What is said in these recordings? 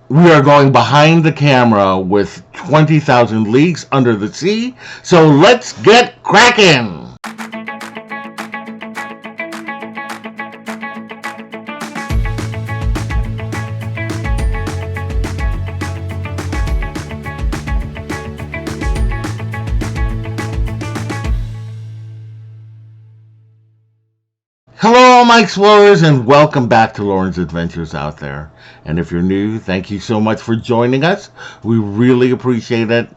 We are going behind the camera with 20,000 Leagues Under the Sea, so let's get cracking! Hello, my explorers, and welcome back to Loren's Adventures Out There. And if you're new, thank you so much for joining us. We really appreciate it.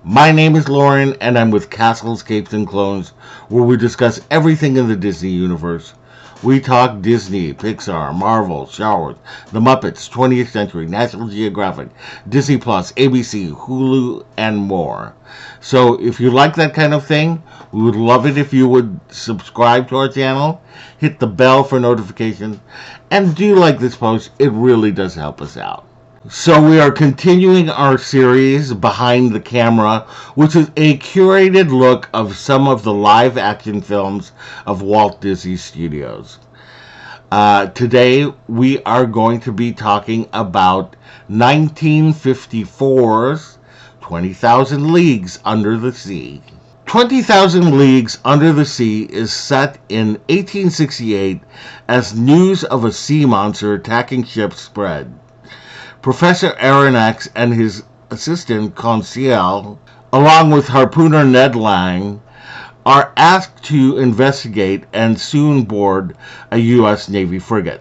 My name is Loren, and I'm with Castles, Capes, and Clones, where we discuss everything in the Disney universe. We talk Disney, Pixar, Marvel, Star Wars, The Muppets, 20th Century, National Geographic, Disney Plus, ABC, Hulu, and more. So if you like that kind of thing, we would love it if you would subscribe to our channel, hit the bell for notifications, and do like this post. It really does help us out. So we are continuing our series Behind the Camera, which is a curated look of some of the live action films of Walt Disney Studios. Today we are going to be talking about 1954's 20,000 Leagues Under the Sea. 20,000 Leagues Under the Sea is set in 1868 as news of a sea monster attacking ships spread. Professor Aronnax and his assistant Conseil, along with harpooner Ned Lang, are asked to investigate and soon board a U.S. Navy frigate.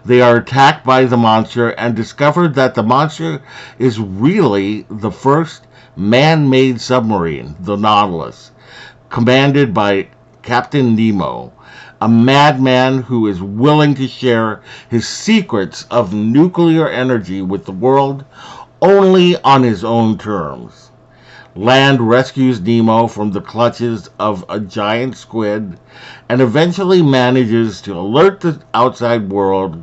They are attacked by the monster and discover that the monster is really the first man-made submarine, the Nautilus, commanded by Captain Nemo, a madman who is willing to share his secrets of nuclear energy with the world only on his own terms. Land rescues Nemo from the clutches of a giant squid and eventually manages to alert the outside world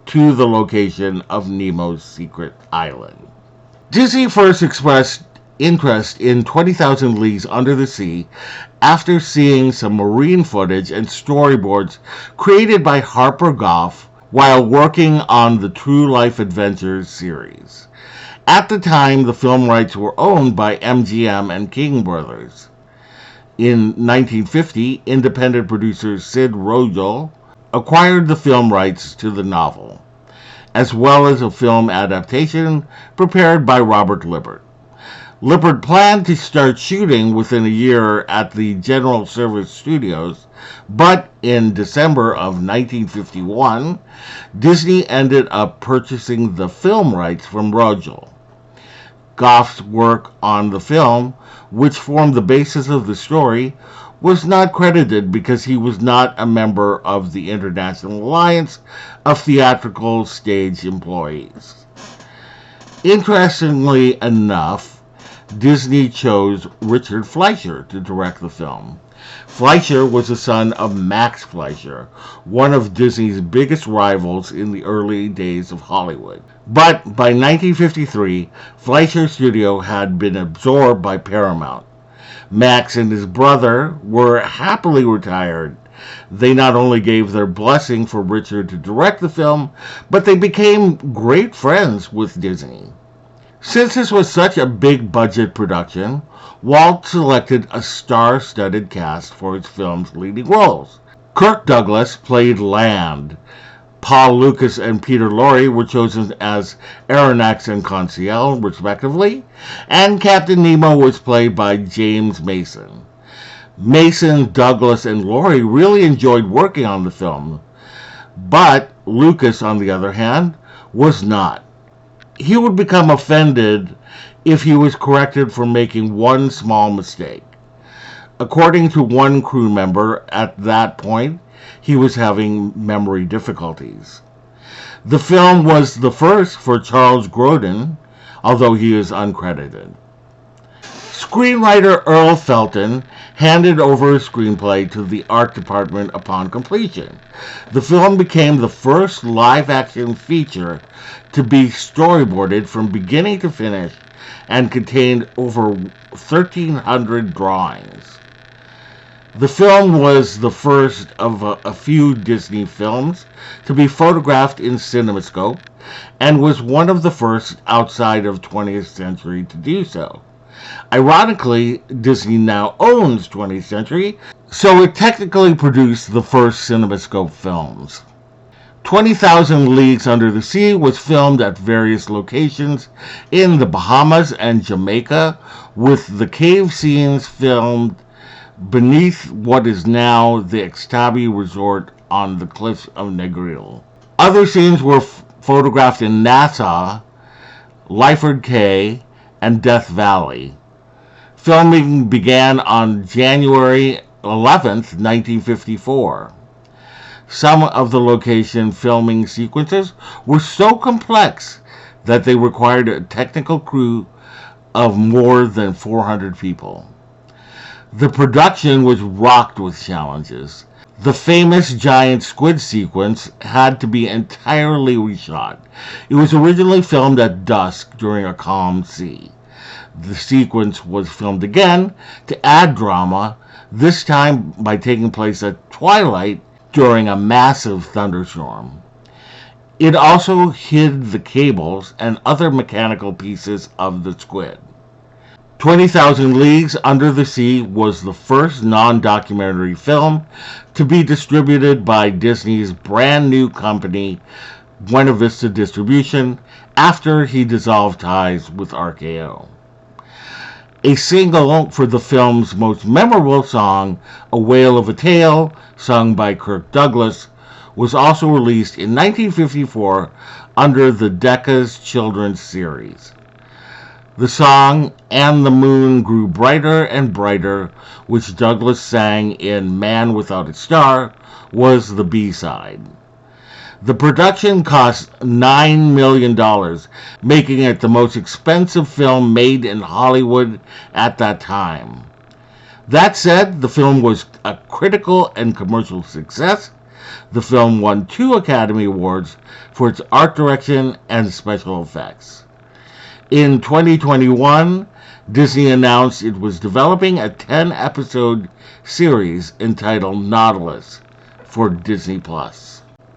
to the location of Nemo's secret island. Disney first expressed interest in 20,000 Leagues Under the Sea after seeing some marine footage and storyboards created by Harper Goff while working on the True Life Adventures series. At the time, the film rights were owned by MGM and King Brothers. In 1950, independent producer Sid Roedel acquired the film rights to the novel, as well as a film adaptation prepared by Robert Lippert. Lippert planned to start shooting within a year at the General Service Studios, but in December of 1951, Disney ended up purchasing the film rights from Roedel. Goff's work on the film, which formed the basis of the story, was not credited because he was not a member of the International Alliance of Theatrical Stage Employees. Interestingly enough, Disney chose Richard Fleischer to direct the film. Fleischer was the son of Max Fleischer, one of Disney's biggest rivals in the early days of Hollywood. But by 1953, Fleischer's studio had been absorbed by Paramount. Max and his brother were happily retired. They not only gave their blessing for Richard to direct the film, but they became great friends with Disney. Since this was such a big budget production, Walt selected a star-studded cast for his film's leading roles. Kirk Douglas played Land. Paul Lucas and Peter Lorre were chosen as Aronnax and Conseil, respectively, and Captain Nemo was played by James Mason. Mason, Douglas, and Lorre really enjoyed working on the film, but Lucas, on the other hand, was not. He would become offended if he was corrected for making one small mistake. According to one crew member, at that point, he was having memory difficulties. The film was the first for Charles Grodin, although he is uncredited. Screenwriter Earl Felton handed over his screenplay to the art department upon completion. The film became the first live-action feature to be storyboarded from beginning to finish and contained over 1,300 drawings. The film was the first of a few Disney films to be photographed in CinemaScope and was one of the first outside of 20th Century to do so. Ironically, Disney now owns 20th Century, so it technically produced the first CinemaScope films. 20,000 Leagues Under the Sea was filmed at various locations in the Bahamas and Jamaica, with the cave scenes filmed beneath what is now the Extabi Resort on the cliffs of Negril. Other scenes were photographed in Nassau, Lyford Cay, and Death Valley. Filming began on January 11th, 1954. Some of the location filming sequences were so complex that they required a technical crew of more than 400 people. The production was rocked with challenges. The famous giant squid sequence had to be entirely reshot. It was originally filmed at dusk during a calm sea. The sequence was filmed again to add drama, this time by taking place at twilight during a massive thunderstorm. It also hid the cables and other mechanical pieces of the squid. 20,000 Leagues Under the Sea was the first non-documentary film to be distributed by Disney's brand new company, Buena Vista Distribution, after he dissolved ties with RKO. A single for the film's most memorable song, A Whale of a Tale, sung by Kirk Douglas, was also released in 1954 under the Decca's Children's Series. The song And the Moon Grew Brighter and Brighter, which Douglas sang in Man Without a Star, was the B-side. The production cost $9 million, making it the most expensive film made in Hollywood at that time. That said, the film was a critical and commercial success. The film won 2 Academy Awards for its art direction and special effects. In 2021, Disney announced it was developing a 10-episode series entitled Nautilus for Disney+.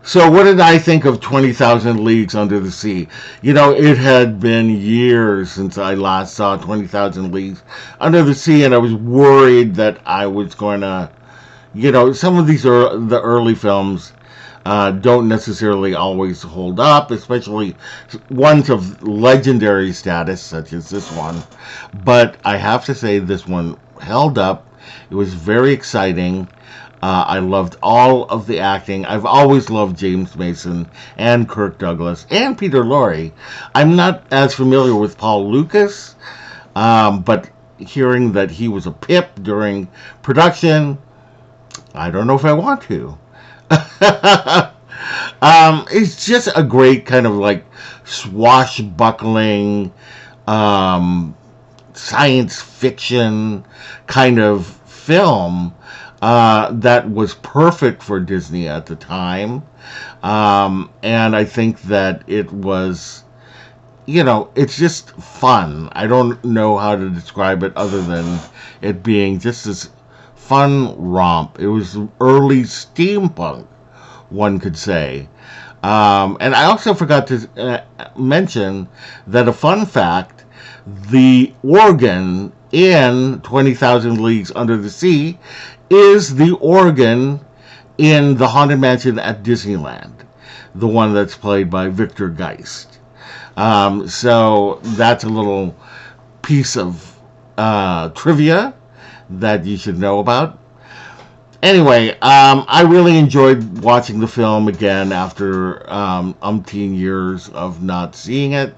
So what did I think of 20,000 Leagues Under the Sea? You know, it had been years since I last saw 20,000 Leagues Under the Sea, and I was worried that I was going to, some of these are the early films don't necessarily always hold up, especially ones of legendary status, such as this one. But I have to say this one held up. It was very exciting. I loved all of the acting. I've always loved James Mason and Kirk Douglas and Peter Lorre. I'm not as familiar with Paul Lucas, but hearing that he was a Pip during production, I don't know if I want to. It's just a great kind of like swashbuckling, science fiction kind of film that was perfect for Disney at the time. And I think that it was, it's just fun. I don't know how to describe it other than it being just this fun romp. It was early steampunk, one could say. And I also forgot to mention that a fun fact, the organ in 20,000 Leagues Under the Sea is the organ in the Haunted Mansion at Disneyland, the one that's played by Victor Geist. So that's a little piece of trivia that you should know about. Anyway, I really enjoyed watching the film again after umpteen years of not seeing it.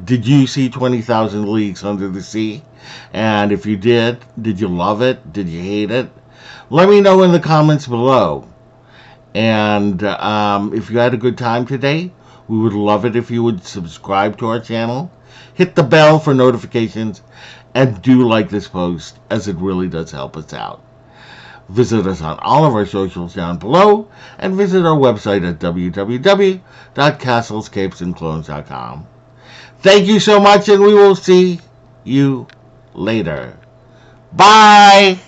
Did you see 20,000 Leagues Under the Sea? And if you did you love it? Did you hate it? Let me know in the comments below. And if you had a good time today, we would love it if you would subscribe to our channel, hit the bell for notifications, and do like this post, as it really does help us out. Visit us on all of our socials down below, and visit our website at www.castlescapesandclones.com. Thank you so much, and we will see you later. Bye!